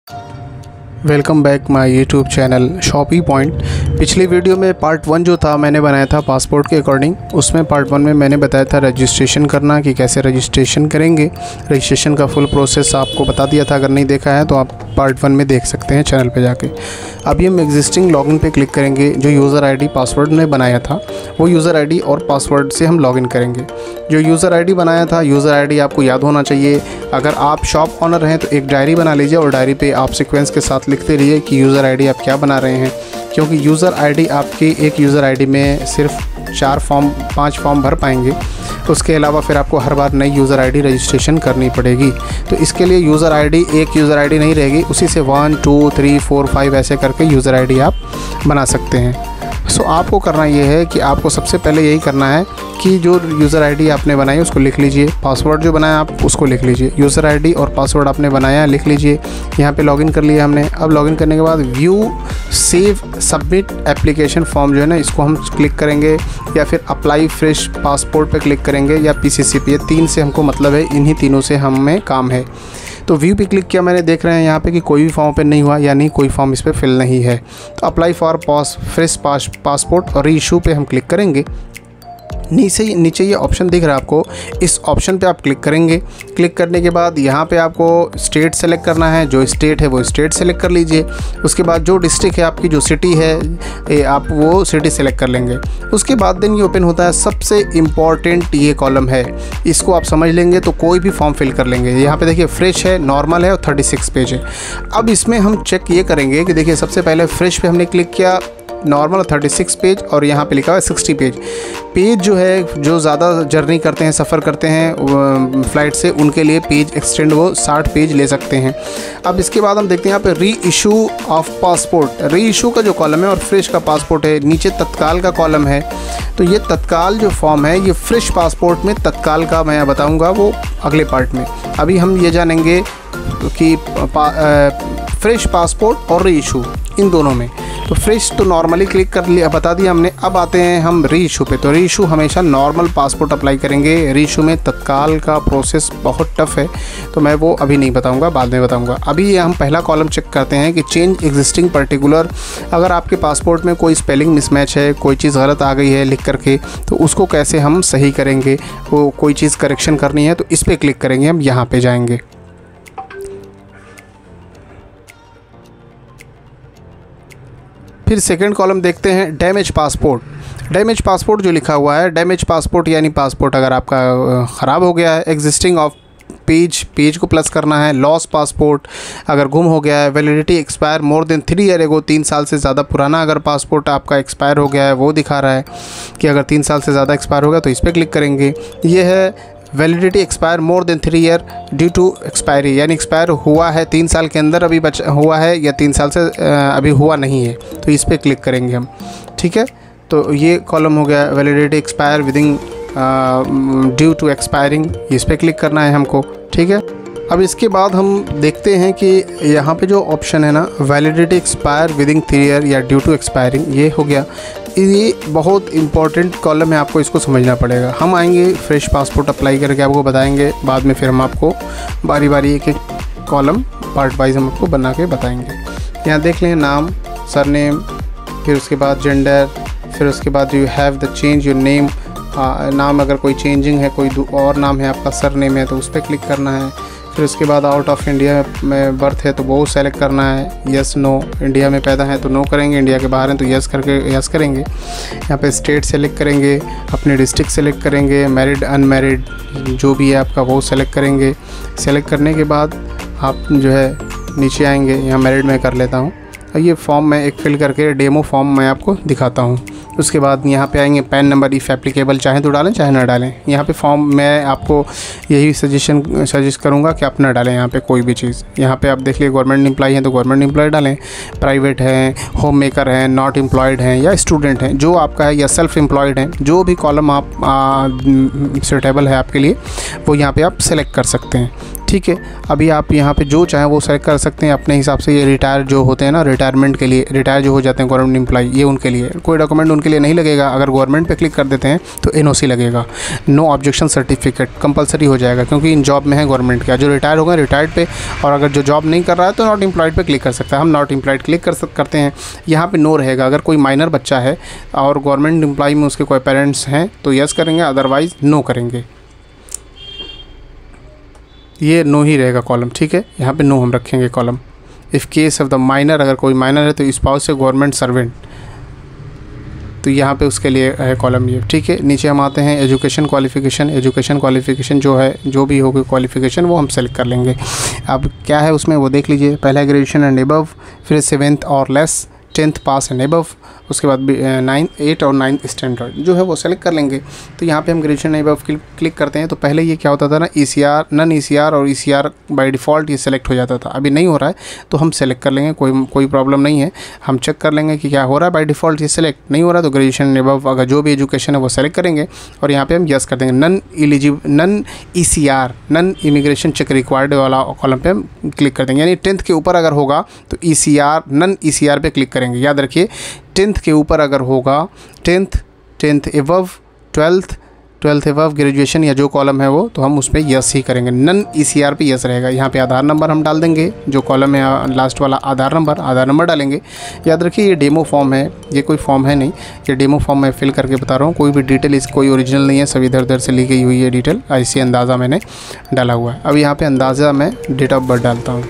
Welcome back my YouTube channel shoppy point. पिछली video में part 1 जो था मैंने बनाया था पासपोर्ट के अकॉर्डिंग। उसमें पार्ट 1 में मैंने बताया था रजिस्ट्रेशन करना कि कैसे रजिस्ट्रेशन करेंगे। रजिस्ट्रेशन का फुल प्रोसेस आपको बता दिया था। अगर नहीं देखा है तो आप पार्ट 1 में देख सकते हैं चैनल पे जाके। अभी हम एग्जिस्टिंग लॉगिन पे क्लिक करेंगे। जो यूज़र आईडी पासवर्ड ने बनाया था वो यूज़र आईडी और पासवर्ड से हम लॉगिन करेंगे। जो यूज़र आईडी बनाया था, यूज़र आईडी आपको याद होना चाहिए। अगर आप शॉप ऑनर हैं तो एक डायरी बना लीजिए और डायरी पे आप सीक्वेंस के साथ लिखते रहिए कि यूज़र आईडी आप क्या बना रहे हैं, क्योंकि यूज़र आईडी आपकी एक यूज़र आईडी में सिर्फ 5 फॉर्म भर पाएंगे। उसके अलावा फिर आपको हर बार नई यूज़र आईडी रजिस्ट्रेशन करनी पड़ेगी। तो इसके लिए यूज़र आईडी एक यूज़र आईडी नहीं रहेगी, उसी से 1 2 3 4 5 ऐसे करके यूज़र आईडी आप बना सकते हैं। सो आपको करना ये है कि आपको सबसे पहले यही करना है कि जो यूज़र आईडी आपने बनाई उसको लिख लीजिए, पासवर्ड जो बनाया आप उसको लिख लीजिए। यूज़र आईडी और पासवर्ड आपने बनाया लिख लीजिए। यहाँ पे लॉगिन कर लिया हमने। अब लॉगिन करने के बाद view save submit application form जो है ना, इसको हम क्लिक करेंगे या फिर अप्लाई फ्रेश पासपोर्ट पे क्लिक करेंगे या PCC पे। 3 से हमको मतलब है, इन्हीं तीनों से हमें काम है। तो व्यू पे क्लिक किया मैंने, देख रहे हैं यहाँ पे कि कोई भी फॉर्म पे नहीं हुआ, यानी कोई फॉर्म इस पर फिल नहीं है। तो अप्लाई फॉर फ्रेश पासपोर्ट और री इशू पे हम क्लिक करेंगे। नीचे ये ऑप्शन दिख रहा है आपको, इस ऑप्शन पे आप क्लिक करेंगे। क्लिक करने के बाद यहाँ पे आपको स्टेट सेलेक्ट करना है। जो स्टेट है वो स्टेट सेलेक्ट कर लीजिए। उसके बाद जो डिस्ट्रिक्ट है आपकी, जो सिटी है आप वो सिटी सेलेक्ट कर लेंगे। उसके बाद दिन ये ओपन होता है। सबसे इम्पॉर्टेंट ये कॉलम है, इसको आप समझ लेंगे तो कोई भी फॉर्म फिल कर लेंगे। यहाँ पे देखिए फ्रेश है, नॉर्मल है और 36 पेज है। अब इसमें हम चेक ये करेंगे कि देखिए सबसे पहले फ्रेश पे हमने क्लिक किया, नॉर्मल 36 पेज और यहाँ पे लिखा हुआ है 60 पेज जो है, जो ज़्यादा जर्नी करते हैं, सफ़र करते हैं फ़्लाइट से, उनके लिए पेज एक्सटेंड वो 60 पेज ले सकते हैं। अब इसके बाद हम देखते हैं यहाँ पे री इशू ऑफ पासपोर्ट। री इशू का जो कॉलम है और फ्रेश का पासपोर्ट है, नीचे तत्काल का कॉलम है। तो ये तत्काल जो फॉर्म है, ये फ्रेश पासपोर्ट में तत्काल का मैं बताऊँगा वो अगले पार्ट में। अभी हम ये जानेंगे कि फ्रेश पासपोर्ट और री इशू इन दोनों में। तो फ्रेश तो नॉर्मली क्लिक कर लिया, बता दिया हमने। अब आते हैं हम री इशू पे। तो री इशू हमेशा नॉर्मल पासपोर्ट अप्लाई करेंगे। री इशू में तत्काल का प्रोसेस बहुत टफ है, तो मैं वो अभी नहीं बताऊंगा, बाद में बताऊंगा। अभी हम पहला कॉलम चेक करते हैं कि चेंज एग्जिस्टिंग पर्टिकुलर। अगर आपके पासपोर्ट में कोई स्पेलिंग मिसमैच है, कोई चीज़ गलत आ गई है लिख करके, तो उसको कैसे हम सही करेंगे। वो कोई चीज़ करेक्शन करनी है तो इस पर क्लिक करेंगे, हम यहाँ पर जाएँगे। फिर सेकंड कॉलम देखते हैं डैमेज पासपोर्ट। डैमेज पासपोर्ट जो लिखा हुआ है, डैमेज पासपोर्ट यानी पासपोर्ट अगर आपका ख़राब हो गया है। एग्जिस्टिंग ऑफ पेज को प्लस करना है। लॉस पासपोर्ट अगर गुम हो गया है। Validity expire more than 3 year ago, 3 साल से ज़्यादा पुराना अगर पासपोर्ट आपका एक्सपायर हो गया है, वो दिखा रहा है कि अगर 3 साल से ज़्यादा एक्सपायर हो गया तो इस पर क्लिक करेंगे। ये है validity expire more than 3 year due to expiry, यानी एक्सपायर हुआ है 3 साल के अंदर अभी हुआ है या 3 साल से अभी हुआ नहीं है, तो इस पर क्लिक करेंगे हम। ठीक है, तो ये कॉलम हो गया validity expire within due to expiring, इस पर क्लिक करना है हमको। ठीक है, अब इसके बाद हम देखते हैं कि यहाँ पे जो ऑप्शन है ना, वैलिडिटी एक्सपायर विदिन 3 ईयर या ड्यू टू एक्सपायरिंग, ये हो गया। ये बहुत इंपॉर्टेंट कॉलम है, आपको इसको समझना पड़ेगा। हम आएंगे फ्रेश पासपोर्ट अप्लाई करके आपको बताएंगे, बाद में फिर हम आपको बारी बारी एक एक कॉलम पार्ट वाइज हम आपको बना के बताएंगे। यहाँ देख लें, नाम, सरनेम, फिर उसके बाद जेंडर, फिर उसके बाद you have the change your name. नाम अगर कोई चेंजिंग है, कोई और नाम है आपका, सरनेम है तो उस पर क्लिक करना है। फिर उसके बाद आउट ऑफ इंडिया में बर्थ है तो वो सेलेक्ट करना है, यस नो। इंडिया में पैदा है तो नो करेंगे, इंडिया के बाहर हैं तो यस करके यस करेंगे। यहाँ पे स्टेट सेलेक्ट करेंगे, अपने डिस्ट्रिक्ट सेलेक्ट करेंगे, मैरिड अनमैरिड जो भी है आपका वो सेलेक्ट करेंगे। सेलेक्ट करने के बाद आप जो है नीचे आएंगे, यहाँ मैरिड में कर लेता हूँ। और ये फॉर्म मैं एक फिल करके डेमो फॉर्म मैं आपको दिखाता हूँ। उसके बाद यहाँ पे आएंगे, पैन नंबर इफ़ एप्लीकेबल, चाहे तो डालें चाहे ना डालें। यहाँ पे फॉर्म मैं आपको यही सजेस्ट करूँगा कि आप ना डालें यहाँ पे कोई भी चीज़। यहाँ पे आप देख लीजिए, गवर्नमेंट एम्प्लॉय हैं तो गवर्नमेंट एम्प्लॉय डालें, प्राइवेट हैं, होम मेकर हैं, नॉट एम्प्लॉयड हैं या स्टूडेंट हैं, जो आपका है, या सेल्फ एम्प्लॉयड हैं, जो भी कॉलम आप सुटेबल है आपके लिए वो यहाँ पर आप सेलेक्ट कर सकते हैं। ठीक है। अभी आप यहाँ पे जो चाहें वो सेलेक्ट कर सकते हैं अपने हिसाब से। ये रिटायर जो होते हैं ना, रिटायरमेंट के लिए, रिटायर जो हो जाते हैं गवर्नमेंट एम्प्लॉय, ये उनके लिए कोई डॉक्यूमेंट उनके लिए नहीं लगेगा। अगर गवर्नमेंट पे क्लिक कर देते हैं तो एनओसी लगेगा, नो ऑब्जेक्शन सर्टिफिकेट कंपलसरी हो जाएगा, क्योंकि इन जॉब में है गवर्नमेंट का। जो रिटायर हो गए रिटायर्ड पे, और अगर जो जॉब नहीं कर रहा है तो नॉट एम्प्लॉयड पे क्लिक कर सकता है। हम नॉट एम्प्लॉयड क्लिक करते हैं। यहाँ पे नो रहेगा। अगर कोई माइनर बच्चा है और गवर्नमेंट एम्प्लॉय में उसके कोई पेरेंट्स हैं तो यस करेंगे, अदरवाइज़ नो करेंगे। ये नो ही रहेगा कॉलम, ठीक है। यहाँ पे नो हम रखेंगे column. If case of the minor, अगर कोई माइनर है तो स्पाउस से गवर्नमेंट सर्वेंट, तो यहाँ पे उसके लिए है कॉलम ये, ठीक है। नीचे हम आते हैं एजुकेशन क्वालिफ़िकेशन। एजुकेशन क्वालिफ़िकेशन जो है, जो भी होगी क्वालिफ़िकेशन वो हम सेलेक्ट कर लेंगे। अब क्या है उसमें वो देख लीजिए। पहला ग्रेजुएशन एंड एबव, फिर 7th और less, 10th pass and above, उसके बाद 8 और 9th स्टैंडर्ड जो है वो सेलेक्ट कर लेंगे। तो यहाँ पे हम ग्रेजुएशन एबव क्लिक करते हैं तो पहले ये क्या होता था ना, ECR, नन ECR और ECR बाय डिफ़ॉल्ट ये सेलेक्ट हो जाता था। अभी नहीं हो रहा है तो हम सेलेक्ट कर लेंगे, कोई प्रॉब्लम नहीं है। हम चेक कर लेंगे कि क्या हो रहा है। बाय डिफ़ॉल्ट ये सेलेक्ट नहीं हो रहा तो ग्रेजुएशन एबव अगर जो भी एजुकेशन है वो सेलेक्ट करेंगे और यहाँ पर हम यस कर देंगे। Non ECR, non immigration check required वाला कॉलम पे हम क्लिक कर देंगे। यानी 10th के ऊपर अगर होगा तो ECR, नन ECR पे क्लिक करेंगे। याद रखिए 10th के ऊपर अगर होगा, 10th above, 12th above graduation या जो कॉलम है वो, तो हम उसमें यस ही करेंगे। नन ECR पे यस रहेगा। यहाँ पे आधार नंबर हम डाल देंगे, जो कॉलम है लास्ट वाला आधार नंबर डालेंगे। याद रखिए ये डेमो फॉर्म है, ये कोई फॉर्म है नहीं, ये डेमो फॉर्म मैं फिल करके बता रहा हूँ। कोई भी डिटेल इस कोई ओरिजिनल नहीं है, सब इधर उधर से ली गई हुई है डिटेल। ऐसे अंदाज़ा मैंने डाला हुआ है। अब यहाँ पर अंदाज़ा मैं डेट ऑफ बर्थ डालता हूँ।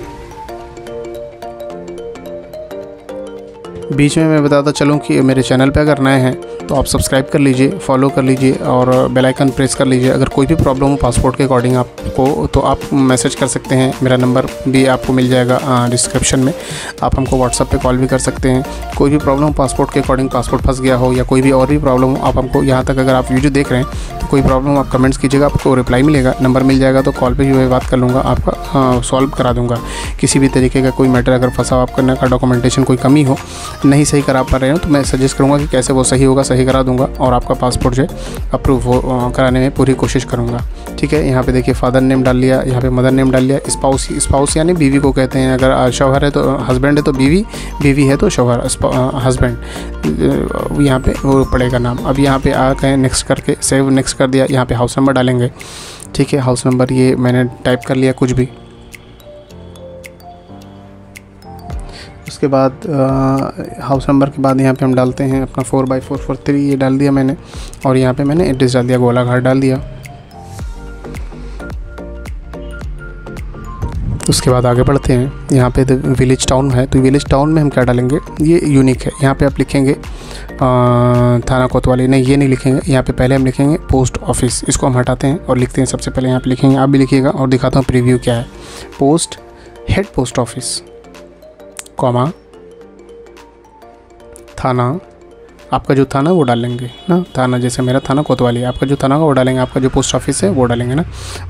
बीच में मैं बताता चलूँ कि मेरे चैनल पे अगर नए हैं तो आप सब्सक्राइब कर लीजिए, फॉलो कर लीजिए और बेल आइकन प्रेस कर लीजिए। अगर कोई भी प्रॉब्लम हो पासपोर्ट के अकॉर्डिंग आपको, तो आप मैसेज कर सकते हैं। मेरा नंबर भी आपको मिल जाएगा डिस्क्रिप्शन में। आप हमको व्हाट्सएप पे कॉल भी कर सकते हैं। कोई भी प्रॉब्लम हो पासपोर्ट के अकॉर्डिंग, पासपोर्ट फंस गया हो या कोई भी और भी प्रॉब्लम हो, आप हमको यहाँ तक अगर आप वीडियो देख रहे हैं तो कोई प्रॉब्लम आप कमेंट्स कीजिएगा, आपको रिप्लाई मिलेगा। नंबर मिल जाएगा तो कॉल पर जो है बात कर लूँगा, आपका सॉल्व करा दूँगा। किसी भी तरीके का कोई मैटर अगर फंसा आप करने का, डॉक्यूमेंटेशन कोई कमी हो, नहीं सही करा पा रहे हो तो मैं सजेस्ट करूँगा कि कैसे वो सही होगा, सही करा दूँगा और आपका पासपोर्ट जो है अप्रूव हो कराने में पूरी कोशिश करूँगा, ठीक है। यहाँ पे देखिए फादर नेम डाल लिया, यहाँ पे मदर नेम डाल लिया। स्पाउस यानी बीवी को कहते हैं। अगर शौहर है तो हस्बैंड है तो बीवी, बीवी है तो शौहर, हस्बैंड, यहाँ पे वो पड़ेगा नाम। अब यहाँ पे आ गए नेक्स्ट करके, सेव नेक्स्ट कर दिया। यहाँ पे हाउस नंबर डालेंगे, ठीक है। हाउस नंबर ये मैंने टाइप कर लिया कुछ भी। उसके बाद हाउस नंबर के बाद यहाँ पे हम डालते हैं अपना 4/443, ये डाल दिया मैंने। और यहाँ पे मैंने एड्रेस डाल दिया, गोलाघाट डाल दिया। उसके बाद आगे बढ़ते हैं। यहाँ पे विलेज टाउन है तो विलेज टाउन में हम क्या डालेंगे, ये यूनिक है। यहाँ पे आप लिखेंगे थाना कोतवाली, नहीं ये नहीं लिखेंगे। यहाँ पे पहले हम लिखेंगे पोस्ट ऑफिस, इसको हम हटाते हैं और लिखते हैं सबसे पहले यहाँ पे लिखेंगे, आप भी लिखिएगा और दिखाता हूँ प्रीव्यू क्या है। Post, head post office, comma, थाना, आपका जो थाना वो डालेंगे ना, थाना जैसे मेरा थाना कोतवाली, आपका जो थाना का वो डालेंगे, आपका जो पोस्ट ऑफिस है वो डालेंगे ना।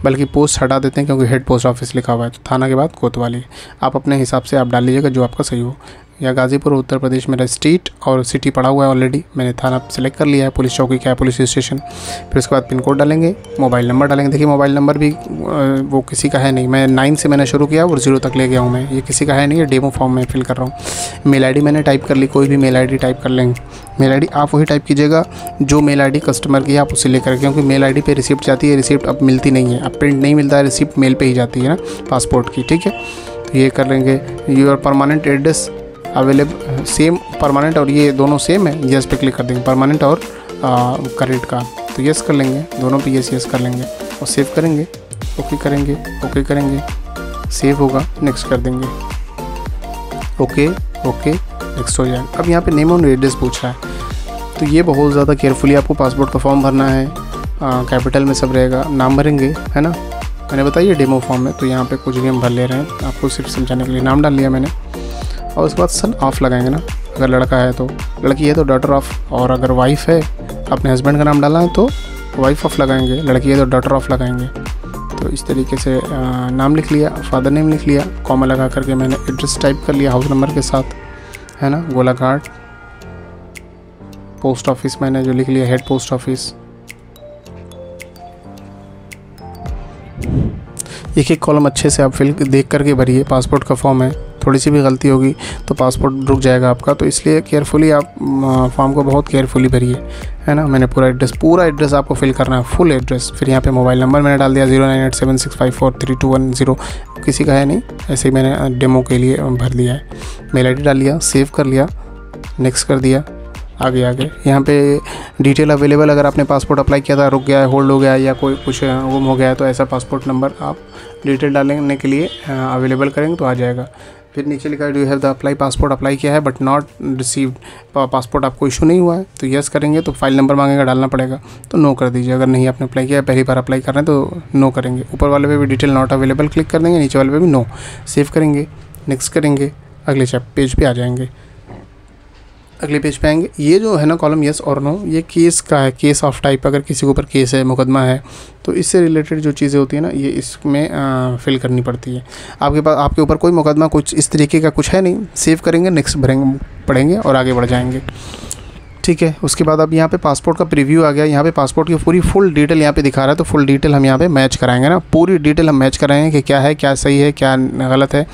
बल्कि पोस्ट हटा देते हैं क्योंकि हेड पोस्ट ऑफिस लिखा हुआ है, तो थाना के बाद कोतवाली। आप अपने हिसाब से आप डाल लीजिएगा जो आपका सही हो। या गाज़ीपुर उत्तर प्रदेश मेरा स्टेट और सिटी पड़ा हुआ है ऑलरेडी, मैंने थाना सेलेक्ट कर लिया है, पुलिस चौकी क्या है, पुलिस स्टेशन। फिर उसके बाद पिन कोड डालेंगे, मोबाइल नंबर डालेंगे। देखिए मोबाइल नंबर भी वो किसी का है नहीं, मैं 9 से मैंने शुरू किया और 0 तक ले गया हूँ मैं, ये किसी का है नहीं, ये डेमो फॉर्म में फिल कर रहा हूँ। मेल ID मैंने टाइप कर ली, कोई भी मेल ID टाइप कर लेंगे। मेल ID आप वही टाइप कीजिएगा जो मेल ID कस्टमर की आप उसे लेकर, क्योंकि मेल ID पे रिसिप्ट जाती है, रिसिप्ट अब मिलती नहीं है, अब प्रिंट नहीं मिलता है, रिसिप्ट मेल पे ही जाती है ना पासपोर्ट की, ठीक है। तो ये कर लेंगे। Your permanent address available, same permanent और ये दोनों सेम है, यस पे क्लिक कर देंगे, परमानेंट और करेंट का, तो यस कर लेंगे, दोनों पे यस कर लेंगे और सेव करेंगे, ओके करेंगे, ओके करेंगे, सेव होगा, नेक्स्ट कर देंगे, ओके ओके, नेक्स्ट हो जाएगा। अब यहाँ पे नेम और एड्रेस पूछ रहा है, तो ये बहुत ज़्यादा केयरफुली आपको पासपोर्ट का फॉर्म भरना है। कैपिटल में सब रहेगा, नाम भरेंगे, है ना, मैंने बताइए डेमो फॉर्म में, तो यहाँ पे कुछ भी हम भर ले रहे हैं, आपको सिर्फ समझाने के लिए नाम डाल लिया मैंने। और उसके बाद सन ऑफ लगाएंगे ना, अगर लड़का है तो, लड़की है तो डॉटर ऑफ, और अगर वाइफ है अपने हस्बैंड का नाम डालना है तो वाइफ ऑफ लगाएंगे, लड़की है तो डॉटर ऑफ लगाएंगे। तो इस तरीके से नाम लिख लिया, फादर नेम लिख लिया, कॉमा लगा करके मैंने एड्रेस टाइप कर लिया हाउस नंबर के साथ, है ना, गोलाघाट। पोस्ट ऑफिस मैंने जो लिख लिया, हेड पोस्ट ऑफिस। एक एक कॉलम अच्छे से आप फिल देख करके भरिए। पासपोर्ट का फॉर्म है, थोड़ी सी भी गलती होगी तो पासपोर्ट रुक जाएगा आपका, तो इसलिए केयरफुली आप फॉर्म को बहुत केयरफुली भरिए, है ना। मैंने पूरा एड्रेस आपको फिल करना है, फुल एड्रेस। फिर यहाँ पे मोबाइल नंबर मैंने डाल दिया 0987654321 किसी का है नहीं, ऐसे ही मैंने डेमो के लिए भर दिया है। मेल ID डाल लिया, सेव कर लिया, नेक्स्ट कर दिया, आगे यहाँ पे डिटेल अवेलेबल। अगर आपने पासपोर्ट अप्लाई किया था, रुक गया है, होल्ड हो गया है या कोई कुछ गुम हो गया है, तो ऐसा पासपोर्ट नंबर आप डिटेल डालने के लिए अवेलेबल करेंगे तो आ जाएगा। फिर नीचे लिखा है do you have the apply, passport apply किया है बट नॉट रिसीव्ड, पासपोर्ट आपको इशू नहीं हुआ है, तो यस करेंगे। तो फाइल नंबर मांगेगा, डालना पड़ेगा, तो नो कर दीजिए। अगर नहीं आपने अप्लाई किया है, पहली बार अप्लाई कर रहे हैं तो नो करेंगे। ऊपर वाले पे भी डिटेल नॉट अवेलेबल क्लिक कर देंगे, नीचे वाले पे भी नो, सेव करेंगे, नेक्स्ट करेंगे, अगले पेज पे आ जाएंगे। अगले पेज पे आएंगे, ये जो है ना कॉलम यस और नो, ये केस का है, केस ऑफ टाइप। अगर किसी के ऊपर केस है, मुकदमा है, तो इससे रिलेटेड जो चीज़ें होती है ना, ये इसमें फिल करनी पड़ती है। आपके ऊपर कोई मुकदमा कुछ इस तरीके का कुछ है नहीं, सेव करेंगे, नेक्स्ट पढ़ेंगे और आगे बढ़ जाएंगे, ठीक है। उसके बाद अब यहाँ पे पासपोर्ट का प्रीव्यू आ गया। यहाँ पे पासपोर्ट की पूरी फुल डिटेल यहाँ पे दिखा रहा है, तो फुल डिटेल हम यहाँ पे मैच कराएंगे ना, पूरी डिटेल हम मैच कराएंगे कि क्या है, क्या सही है, क्या गलत है।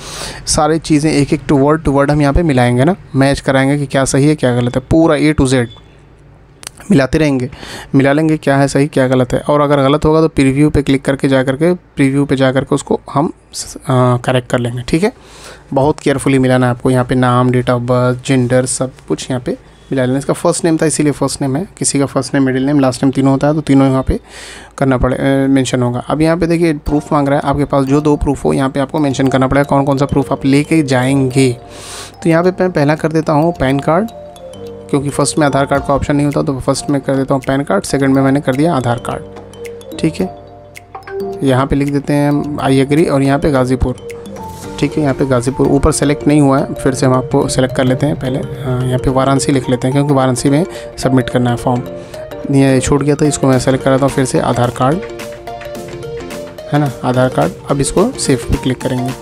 सारी चीज़ें एक एक टू वर्ड हम यहाँ पे मिलाएंगे ना, मैच कराएंगे कि क्या सही है क्या गलत है, पूरा A to Z मिलाते रहेंगे, मिला लेंगे क्या है सही क्या गलत है। और अगर गलत होगा तो प्रीव्यू पे क्लिक करके प्रीव्यू पे जा करके उसको हम करेक्ट कर लेंगे, ठीक है। बहुत केयरफुली मिलाना है आपको। यहाँ पे नाम, डेट ऑफ बर्थ, जेंडर, सब कुछ यहाँ पे मिला लेना। इसका फर्स्ट नेम था इसीलिए फर्स्ट नेम है, किसी का first name, middle name, last name तीनों होता है, तो तीनों यहाँ पे करना मेंशन होगा। अब यहाँ पे देखिए प्रूफ मांग रहा है, आपके पास जो 2 प्रूफ हो यहाँ पे आपको मेंशन करना पड़ेगा कौन कौन सा प्रूफ आप लेके जाएंगे। तो यहाँ पे मैं पहला कर देता हूँ पैन कार्ड, क्योंकि फर्स्ट में आधार कार्ड का ऑप्शन नहीं होता, तो फर्स्ट में कर देता हूँ पैन कार्ड, सेकंड में मैंने कर दिया आधार कार्ड, ठीक है। यहाँ पे लिख देते हैं आई एग्री, और यहाँ पे गाज़ीपुर, ठीक है। यहाँ पे गाज़ीपुर ऊपर सेलेक्ट नहीं हुआ है, फिर से हम आपको सेलेक्ट कर लेते हैं। पहले यहाँ पे वाराणसी लिख लेते हैं, क्योंकि वाराणसी में सबमिट करना है फॉर्म। ये छूट गया था, इसको मैं सेलेक्ट कर लेता हूँ फिर से, आधार कार्ड, है ना, आधार कार्ड। अब इसको सेव पे क्लिक करेंगे,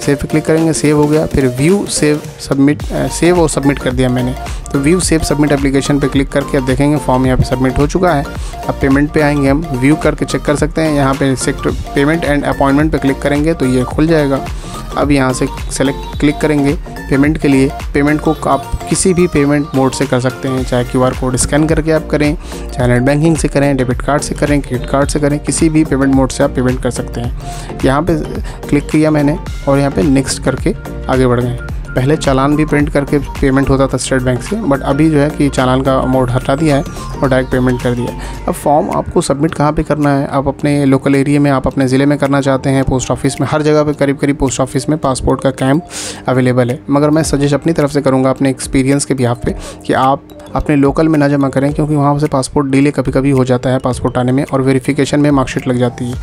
सेव पे क्लिक करेंगे, सेव हो गया। फिर व्यू सेव सबमिट, सेव और सबमिट कर दिया मैंने, तो व्यू सेव सबमिट एप्लीकेशन पे क्लिक करके अब देखेंगे फॉर्म यहाँ पे सबमिट हो चुका है। अब पेमेंट पे आएंगे, हम व्यू करके चेक कर सकते हैं। यहाँ पे सेक्टर पेमेंट एंड अपॉइंटमेंट पे क्लिक करेंगे तो ये खुल जाएगा। अब यहाँ से सेलेक्ट क्लिक करेंगे पेमेंट के लिए। पेमेंट को आप किसी भी पेमेंट मोड से कर सकते हैं, चाहे QR कोड स्कैन करके आप करें, चाहे नेट बैंकिंग से करें, डेबिट कार्ड से करें, क्रेडिट कार्ड से करें, किसी भी पेमेंट मोड से आप पेमेंट कर सकते हैं। यहाँ पे क्लिक किया मैंने और यहाँ पे नेक्स्ट करके आगे बढ़ गए। पहले चालान भी प्रिंट करके पेमेंट होता था स्टेट बैंक से, बट अभी जो है कि चालान का मोड हटा दिया है और डायरेक्ट पेमेंट कर दिया है। अब फॉर्म आपको सबमिट कहाँ पे करना है, आप अपने लोकल एरिया में, आप अपने ज़िले में करना चाहते हैं, पोस्ट ऑफिस में, हर जगह पे करीब पोस्ट ऑफिस में पासपोर्ट का कैंप अवेलेबल है। मगर मैं सजेस्ट अपनी तरफ से करूँगा अपने एक्सपीरियंस के बिहाफ पे कि आप अपने लोकल में ना जमा करें, क्योंकि वहाँ से पासपोर्ट डिले कभी कभी हो जाता है पासपोर्ट आने में, और वेरिफिकेशन में मार्कशीट लग जाती है।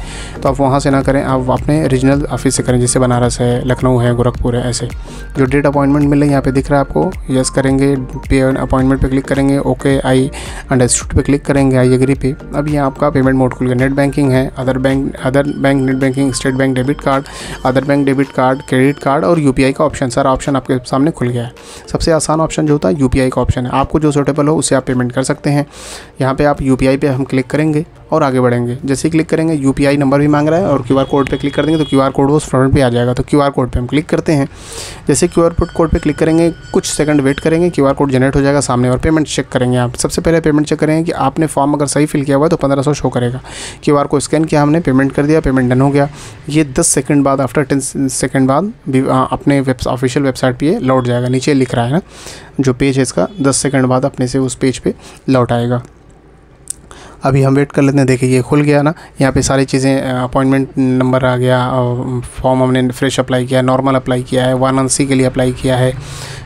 तो आप वहाँ से ना करें, आप अपने रीजनल ऑफिस से करें, जैसे बनारस है, लखनऊ है, गोरखपुर है, ऐसे। जो डेट अपॉइंटमेंट मिल रही है यहाँ पे दिख रहा है आपको, यस करेंगे, पे अपॉइंटमेंट पे क्लिक करेंगे, ओके आई अंडरस्टूड पे क्लिक करेंगे, आई एग्री पे। अब ये आपका पेमेंट मोड खुल गया। नेट बैंकिंग है, other bank net banking, state bank debit card, other bank debit card, credit card और UPI का ऑप्शन, सारा ऑप्शन आपके सामने खुल गया है। सबसे आसान ऑप्शन जो होता है UPI का ऑप्शन है, आपको जो सूटेबल हो उससे आप पेमेंट कर सकते हैं। यहाँ पे आप UPI पे हम क्लिक करेंगे और आगे बढ़ेंगे। जैसे ही क्लिक करेंगे UPI नंबर भी मांग रहा है, और QR कोड पे क्लिक कर देंगे तो QR कोड वो फ्रंट पे आ जाएगा। तो QR कोड पे हम क्लिक करते हैं। जैसे QR कोड पे क्लिक करेंगे, कुछ सेकंड वेट करेंगे, QR कोड जनरेट हो जाएगा सामने, और पेमेंट चेक करेंगे। आप सबसे पहले पेमेंट चेक करेंगे कि आपने फॉर्म अगर सही फिल किया हुआ है तो 1500 शो करेगा। QR को स्कैन किया हमने, पेमेंट कर दिया, पेमेंट डन हो गया। ये 10 सेकंड बाद, आफ्टर 10 सेकंड बाद अपने ऑफिशियल वेबसाइट पे लौट जाएगा। नीचे लिख रहा है ना जो पेज है इसका, 10 सेकंड बाद अपने से उस पेज पे लौट आएगा। अभी हम वेट कर लेते हैं। देखिए ये खुल गया ना, यहाँ पे सारी चीज़ें, अपॉइंटमेंट नंबर आ गया, फॉर्म हमने फ्रेश अप्लाई किया है, नॉर्मल अप्लाई किया है, वाराणसी के लिए अप्लाई किया है,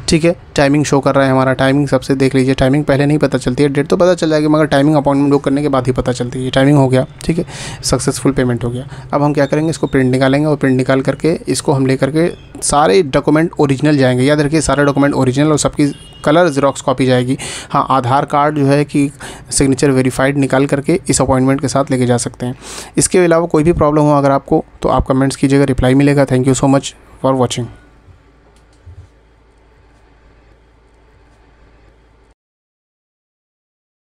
ठीक है। टाइमिंग शो कर रहा है हमारा, टाइमिंग सबसे देख लीजिए। टाइमिंग पहले नहीं पता चलती है, डेट तो पता चल जाएगी, मगर टाइमिंग अपॉइंटमेंट बुक करने के बाद ही पता चलती है। टाइमिंग हो गया, ठीक है, सक्सेसफुल पेमेंट हो गया। अब हम क्या करेंगे, इसको प्रिंट निकालेंगे, और प्रिंट निकाल करके इसको हम ले करके सारे डॉक्यूमेंट ओरिजिनल जाएंगे। याद रखिए सारे डॉक्यूमेंट ओरिजिनल, और सबकी कलर ज़ेरॉक्स कॉपी जाएगी। हाँ, आधार कार्ड जो है कि सिग्नेचर वेरीफाइड निकाल करके इस अपॉइंटमेंट के साथ लेके जा सकते हैं। इसके अलावा कोई भी प्रॉब्लम हो अगर आपको, तो आप कमेंट्स कीजिएगा, रिप्लाई मिलेगा। Thank you so much for watching.